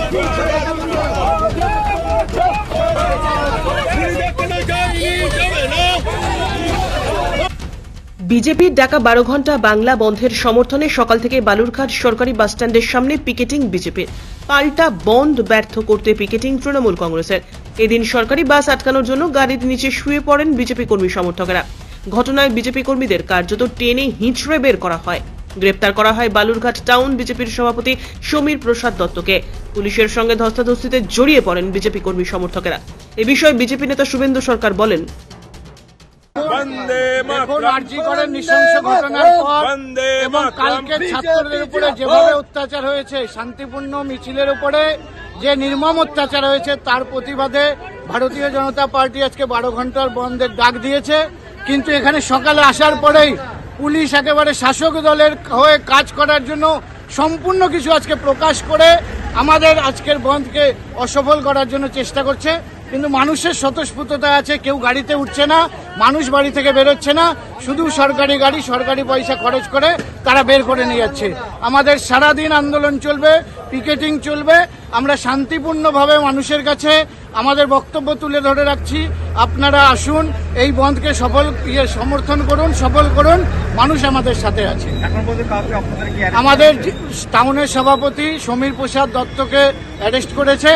বিজেপির ডাকা 12 ঘন্টা বাংলা বন্ধের সমর্থনে সকাল থেকে বালুরঘাট সরকারি বাসস্ট্যান্ডের সামনে পিকেটিং বিজেপির। পাল্টা বন্ধ ব্যর্থ করতে পিকেটিং তৃণমূল কংগ্রেসের। এদিন সরকারি বাস আটকানোর জন্য গাড়ির নিচে শুয়ে পড়েন বিজেপি কর্মী সমর্থকেরা। ঘটনায় বিজেপি কর্মীদের কার্যত টেনে হিঁচড়ে বের করা হয়। গ্রেপ্তার করা হয় বালুরঘাট টাউন বিজেপির সভাপতি সমীর প্রসাদ দত্তকে। পুলিশের সঙ্গে ধস্তাধস্তিতে জড়িয়ে পড়েন বিজেপি কর্মী সমর্থকেরা। এ বিষয়ে বিজেপি নেতা শুভেন্দু সরকার বলেন, নৃশংস ঘটনার পর এবং কালকে ছাত্রদের উপরে যেভাবে অত্যাচার হয়েছে, শান্তিপূর্ণ মিছিলের উপরে যে নির্মম অত্যাচার হয়েছে, তার প্রতিবাদে ভারতীয় জনতা পার্টি আজকে 12 ঘন্টার বন্ধের ডাক দিয়েছে। কিন্তু এখানে সকালে আসার পরেই পুলিশ একেবারে শাসক দলের হয়ে কাজ করার জন্য সম্পূর্ণ কিছু আজকে প্রকাশ করে আমাদের আজকের বন্ধকে অসফল করার জন্য চেষ্টা করছে। কিন্তু মানুষের স্বতঃস্ফূর্ততা আছে, কেউ গাড়িতে উঠছে না, মানুষ বাড়ি থেকে বেরোচ্ছে না, শুধু সরকারি গাড়ি সরকারি পয়সা খরচ করে তারা বের করে নিয়ে যাচ্ছে। আমাদের সারাদিন আন্দোলন চলবে, পিকেটিং চলবে। আমরা শান্তিপূর্ণভাবে মানুষের কাছে আমাদের বক্তব্য তুলে ধরে রাখছি। আপনারা আসুন, এই বন্ধকে সমর্থন করুন, সফল করুন। মানুষ আমাদের সাথে আছে। আমাদের টাউনের সভাপতি সমীর প্রসাদ দত্তকে অ্যারেস্ট করেছে।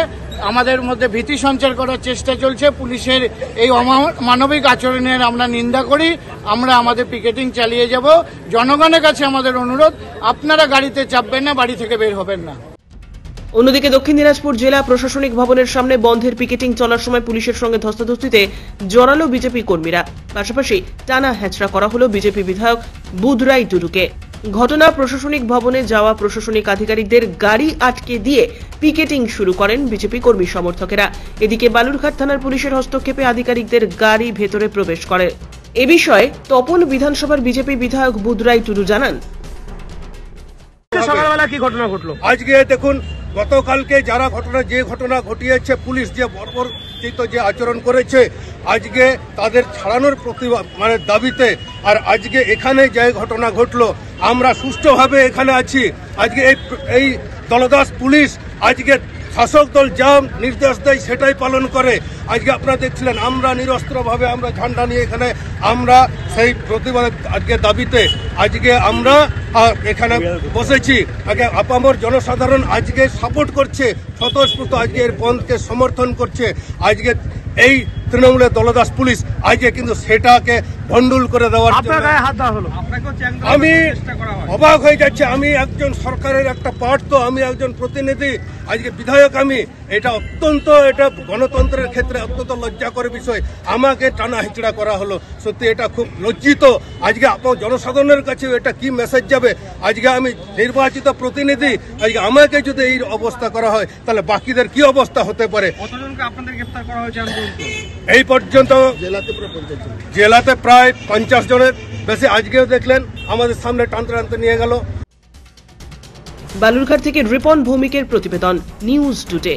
আমাদের মধ্যে ভীতি সঞ্চার করার চেষ্টা চলছে। পুলিশের এই অমানবিক আচরণের আমরা নিন্দা করি। আমরা আমাদের পিকেটিং চালিয়ে যাব। জনগণের কাছে আমাদের অনুরোধ, আপনারা গাড়িতে চাপবেন না, বাড়ি থেকে বের হবেন না। অন্যদিকে দক্ষিণ দিনাজপুর জেলা প্রশাসনিক ভবনের সামনে বন্ধের পিকেটিং চলার সময় পুলিশের সঙ্গে ধস্তাধস্তিতে জড়ালো বিজেপি কর্মীরা। পাশাপাশি টানা হেঁচড়া করা হলো বিজেপি বিধায়ক বুধরাই টুডুকে। ঘটনা প্রশাসনিক ভবনে যাওয়া প্রশাসনিক আধিকারিকদের গাড়ি আটকে দিয়ে পিকেটিং শুরু করেন বিজেপি কর্মী সমর্থকেরা। এদিকে বালুরঘাট থানার পুলিশের হস্তক্ষেপে আধিকারিকদের গাড়ি ভেতরে প্রবেশ করে। এ বিষয়ে তপন বিধানসভার বিজেপি বিধায়ক বুধরাই টুডু জানান, সকালবেলা কি ঘটনা ঘটলো? আজকে দেখুন, গতকালকে যে ঘটনা ঘটিয়েছে, পুলিশ যে বর্বরচিত যে আচরণ করেছে, আজকে তাদের ছাড়ানোর দাবিতে, আর আজকে এখানে যে ঘটনা ঘটলো, আমরা সুষ্ঠুভাবে এখানে আছি। আজকে এই দলদাস পুলিশ আজকে শাসক দল যা নির্দেশ দেয় সেটাই পালন করে। আজকে আপনারা দেখছিলেন, আমরা নিরস্ত্রভাবে আমরা ঝান্ডা নিয়ে এখানে আমরা সেই প্রতিবাদ আজকে দাবিতে আজকে আমরা এখানে বসেছি। আগে আপামর জনসাধারণ আজকে সাপোর্ট করছে, স্বতঃস্ফূর্ত আজকে এর বন্ধকে সমর্থন করছে। আজকে এই তৃণমূলের দলদাস পুলিশ আজকে কিন্তু সেটাকে ভণ্ডুল করে দেওয়ার জন্য আমি অবাক হয়ে যাচ্ছে। আমি একজন সরকারের একটা পার্ট, তো আমি একজন প্রতিনিধি, আজকে বিধায়ক আমি। এটা গণতন্ত্রের ক্ষেত্রে অত্যন্ত লজ্জাকর বিষয়। আমাকে টানা হিচড়া করা হলো, সত্যি এটা খুব লজ্জিত। আজকে আপনার জনসাধারণের কাছে এটা কি মেসেজ যাবে? আজকে আমি নির্বাচিত প্রতিনিধি, আজকে আমাকে যদি এই অবস্থা করা হয়, তাহলে বাকিদের কি অবস্থা হতে পারে? এই পর্যন্ত জেলাতে প্রায় 50 জনের বেশি। আজকেও দেখলেন আমাদের সামনে টানতে নিয়ে গেল। বালুরঘাট থেকে রিপন ভৌমিকের প্রতিবেদন, নিউজ টুডে।